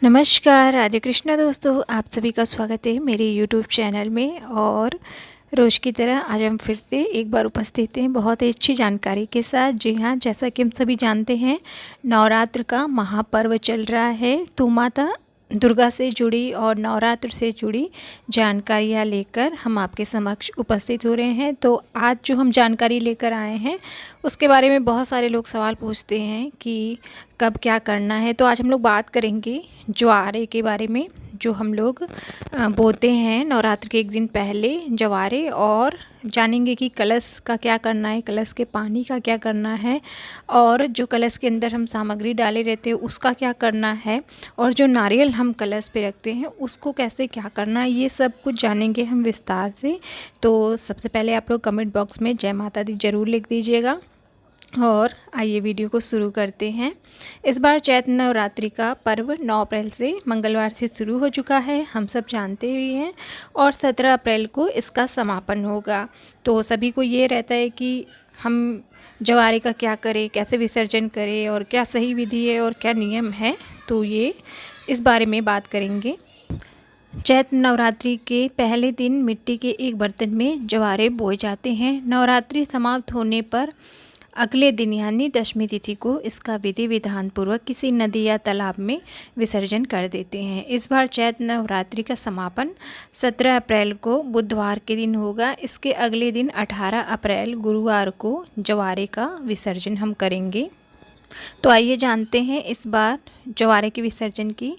नमस्कार, राधे कृष्णा दोस्तों, आप सभी का स्वागत है मेरे यूट्यूब चैनल में। और रोज़ की तरह आज हम फिर से एक बार उपस्थित हैं बहुत ही अच्छी जानकारी के साथ। जी हाँ, जैसा कि हम सभी जानते हैं, नवरात्र का महापर्व चल रहा है, तो माता दुर्गा से जुड़ी और नवरात्र से जुड़ी जानकारियाँ लेकर हम आपके समक्ष उपस्थित हो रहे हैं। तो आज जो हम जानकारी लेकर आए हैं उसके बारे में बहुत सारे लोग सवाल पूछते हैं कि कब क्या करना है। तो आज हम लोग बात करेंगे ज्वारे के बारे में, जो हम लोग बोते हैं नवरात्र के एक दिन पहले ज्वारे, और जानेंगे कि कलश का क्या करना है, कलश के पानी का क्या करना है, और जो कलश के अंदर हम सामग्री डाले रहते हैं उसका क्या करना है, और जो नारियल हम कलश पे रखते हैं उसको कैसे क्या करना है, ये सब कुछ जानेंगे हम विस्तार से। तो सबसे पहले आप लोग कमेंट बॉक्स में जय माता दी ज़रूर लिख दीजिएगा। और आइए वीडियो को शुरू करते हैं। इस बार चैत्र नवरात्रि का पर्व 9 अप्रैल से मंगलवार से शुरू हो चुका है, हम सब जानते ही हैं, और 17 अप्रैल को इसका समापन होगा। तो सभी को ये रहता है कि हम ज्वारे का क्या करें, कैसे विसर्जन करें, और क्या सही विधि है और क्या नियम है, तो ये इस बारे में बात करेंगे। चैत्र नवरात्रि के पहले दिन मिट्टी के एक बर्तन में ज्वारे बोए जाते हैं। नवरात्रि समाप्त होने पर अगले दिन यानी दशमी तिथि को इसका विधि विधान पूर्वक किसी नदी या तालाब में विसर्जन कर देते हैं। इस बार चैत्र नवरात्रि का समापन 17 अप्रैल को बुधवार के दिन होगा। इसके अगले दिन 18 अप्रैल गुरुवार को ज्वारे का विसर्जन हम करेंगे। तो आइए जानते हैं इस बार ज्वारे के विसर्जन की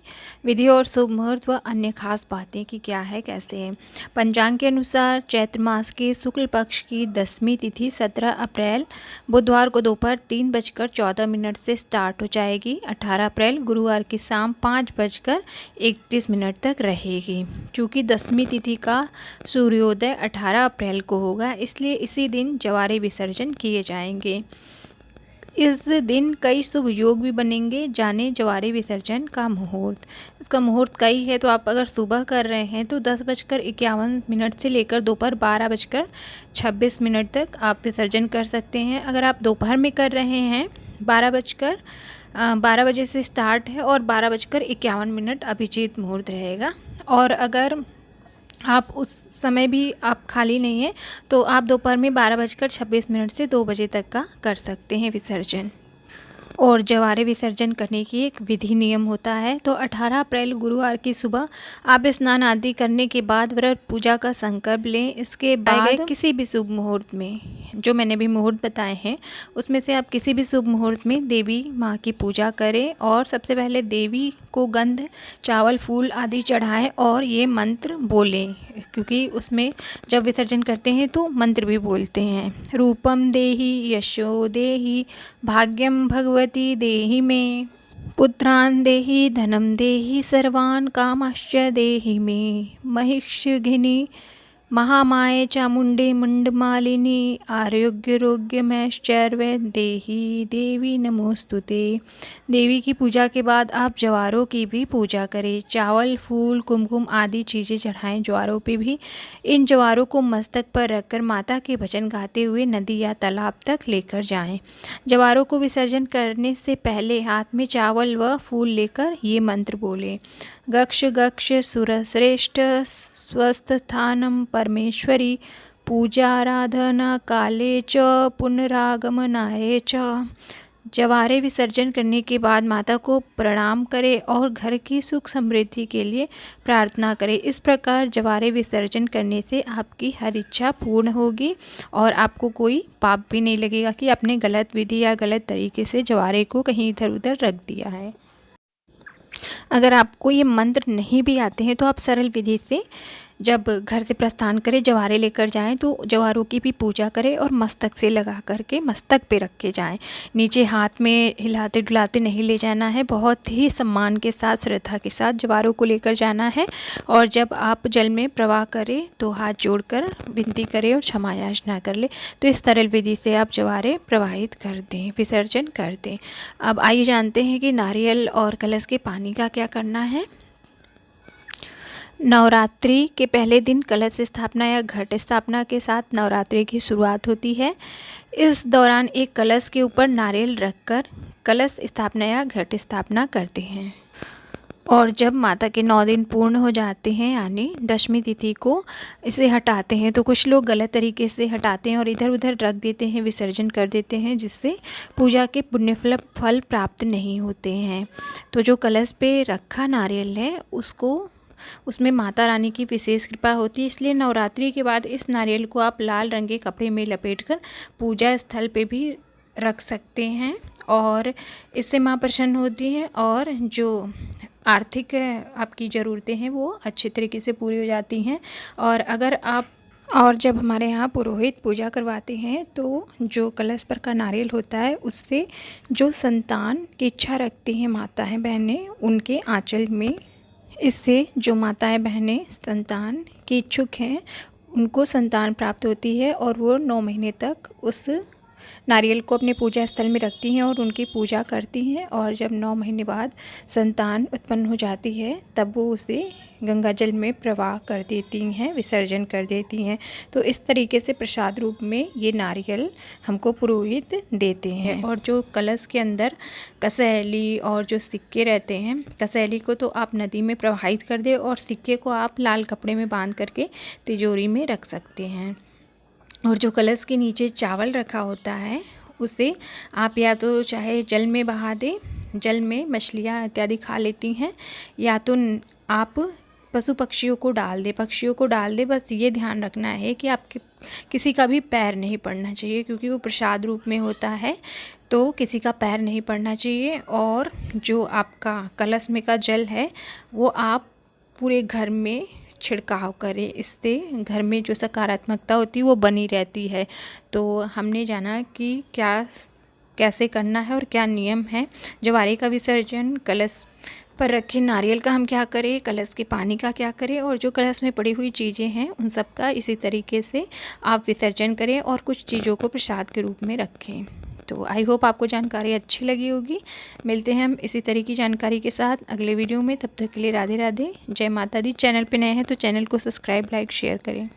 विधि और शुभ मुहूर्त व अन्य खास बातें कि क्या है, कैसे है। पंचांग के अनुसार चैत्र मास के शुक्ल पक्ष की दसवीं तिथि 17 अप्रैल बुधवार को दोपहर 3:14 से स्टार्ट हो जाएगी। 18 अप्रैल गुरुवार की शाम 5:31 तक रहेगी। चूँकि दसवीं तिथि का सूर्योदय 18 अप्रैल को होगा, इसलिए इसी दिन ज्वारे विसर्जन किए जाएंगे। इस दिन कई शुभ योग भी बनेंगे। जाने ज्वारे विसर्जन का मुहूर्त। इसका मुहूर्त कई है, तो आप अगर सुबह कर रहे हैं तो 10:51 से लेकर दोपहर 12:26 तक आप विसर्जन कर सकते हैं। अगर आप दोपहर में कर रहे हैं 12 बजे से स्टार्ट है और 12:51 अभिजीत मुहूर्त रहेगा। और अगर आप उस समय भी आप खाली नहीं हैं तो आप दोपहर में 12:26 से 2 बजे तक का कर सकते हैं विसर्जन। और ज्वारे विसर्जन करने की एक विधि नियम होता है। तो 18 अप्रैल गुरुवार की सुबह आप स्नान आदि करने के बाद व्रत पूजा का संकल्प लें। इसके बाद किसी भी शुभ मुहूर्त में, जो मैंने भी मुहूर्त बताए हैं उसमें से आप किसी भी शुभ मुहूर्त में देवी माँ की पूजा करें। और सबसे पहले देवी को गंध, चावल, फूल आदि चढ़ाएं और ये मंत्र बोलें, क्योंकि उसमें जब विसर्जन करते हैं तो मंत्र भी बोलते हैं। रूपम देहि यशो देहि भाग्यम भगवती देहि मे, पुत्रान देहि धनम देहि सर्वान कामाश्च देहि मे, महिषघिनी महामाये चामुंडे मुंडमालिनी आरोग्यरोग्यमैश्चर्व देहि देवी नमोस्तुते। देवी की पूजा के बाद आप ज्वारों की भी पूजा करें। चावल, फूल, कुमकुम आदि चीज़ें चढ़ाएं ज्वारों पे भी। इन ज्वारों को मस्तक पर रखकर माता के भजन गाते हुए नदी या तालाब तक लेकर जाएं। ज्वारों को विसर्जन करने से पहले हाथ में चावल व फूल लेकर ये मंत्र बोलें। गक्ष गक्ष सुरश्रेष्ठ स्वस्थानम परमेश्वरी, पूजाराधना काले च पुनरागमनाय च। ज्वारे विसर्जन करने के बाद माता को प्रणाम करें और घर की सुख समृद्धि के लिए प्रार्थना करें। इस प्रकार ज्वारे विसर्जन करने से आपकी हर इच्छा पूर्ण होगी और आपको कोई पाप भी नहीं लगेगा कि आपने गलत विधि या गलत तरीके से ज्वारे को कहीं इधर उधर रख दिया है। अगर आपको ये मंत्र नहीं भी आते हैं तो आप सरल विधि से जब घर से प्रस्थान करें, ज्वारे लेकर जाएं तो ज्वारों की भी पूजा करें और मस्तक से लगा करके मस्तक पे रख के जाएं। नीचे हाथ में हिलाते डुलाते नहीं ले जाना है, बहुत ही सम्मान के साथ, श्रद्धा के साथ ज्वारों को लेकर जाना है। और जब आप जल में प्रवाह करें तो हाथ जोड़कर विनती करें और क्षमा याचना कर ले। तो इस सरल विधि से आप ज्वारे प्रवाहित कर दें, विसर्जन कर दें। अब आइए जानते हैं कि नारियल और कलश के पानी का क्या करना है। नवरात्रि के पहले दिन कलश स्थापना या घट स्थापना के साथ नवरात्रि की शुरुआत होती है। इस दौरान एक कलश के ऊपर नारियल रखकर कलश स्थापना या घट स्थापना करते हैं। और जब माता के 9 दिन पूर्ण हो जाते हैं यानी दशमी तिथि को इसे हटाते हैं। तो कुछ लोग गलत तरीके से हटाते हैं और इधर उधर रख देते हैं, विसर्जन कर देते हैं, जिससे पूजा के पुण्य फल प्राप्त नहीं होते हैं। तो जो कलश पे रखा नारियल है उसमें माता रानी की विशेष कृपा होती है, इसलिए नवरात्रि के बाद इस नारियल को आप लाल रंग के कपड़े में लपेटकर पूजा स्थल पे भी रख सकते हैं और इससे माँ प्रसन्न होती हैं और जो आर्थिक आपकी ज़रूरतें हैं वो अच्छे तरीके से पूरी हो जाती हैं। और जब हमारे यहाँ पुरोहित पूजा करवाते हैं तो जो कलश पर का नारियल होता है उससे जो संतान की इच्छा रखती हैं माताएं बहनें उनके आंचल में, इससे जो माताएं बहनें संतान की इच्छुक हैं उनको संतान प्राप्त होती है और वो 9 महीने तक उस नारियल को अपने पूजा स्थल में रखती हैं और उनकी पूजा करती हैं। और जब 9 महीने बाद संतान उत्पन्न हो जाती है तब वो उसे गंगा जल में प्रवाह कर देती हैं, विसर्जन कर देती हैं। तो इस तरीके से प्रसाद रूप में ये नारियल हमको पुरोहित देते हैं। और जो कलश के अंदर कसैली और जो सिक्के रहते हैं, कसैली को तो आप नदी में प्रवाहित कर दें और सिक्के को आप लाल कपड़े में बांध करके तिजोरी में रख सकते हैं। और जो कलश के नीचे चावल रखा होता है उसे आप या तो चाहे जल में बहा दें, जल में मछलियाँ इत्यादि खा लेती हैं, या तो आप पशु पक्षियों को डाल दें। बस ये ध्यान रखना है कि आपके किसी का भी पैर नहीं पड़ना चाहिए, क्योंकि वो प्रसाद रूप में होता है तो किसी का पैर नहीं पड़ना चाहिए। और जो आपका कलश में का जल है वो आप पूरे घर में छिड़काव करें, इससे घर में जो सकारात्मकता होती है वो बनी रहती है। तो हमने जाना कि कैसे करना है और क्या नियम है। जवारे का विसर्जन, कलश पर रखे नारियल का हम क्या करें, कलश के पानी का क्या करें, और जो कलश में पड़ी हुई चीज़ें हैं उन सब का इसी तरीके से आप विसर्जन करें और कुछ चीज़ों को प्रसाद के रूप में रखें। तो आई होप आपको जानकारी अच्छी लगी होगी। मिलते हैं हम इसी तरह की जानकारी के साथ अगले वीडियो में। तब तक के लिए राधे राधे, जय माता दी। चैनल पे नए हैं तो चैनल को सब्सक्राइब, लाइक, शेयर करें।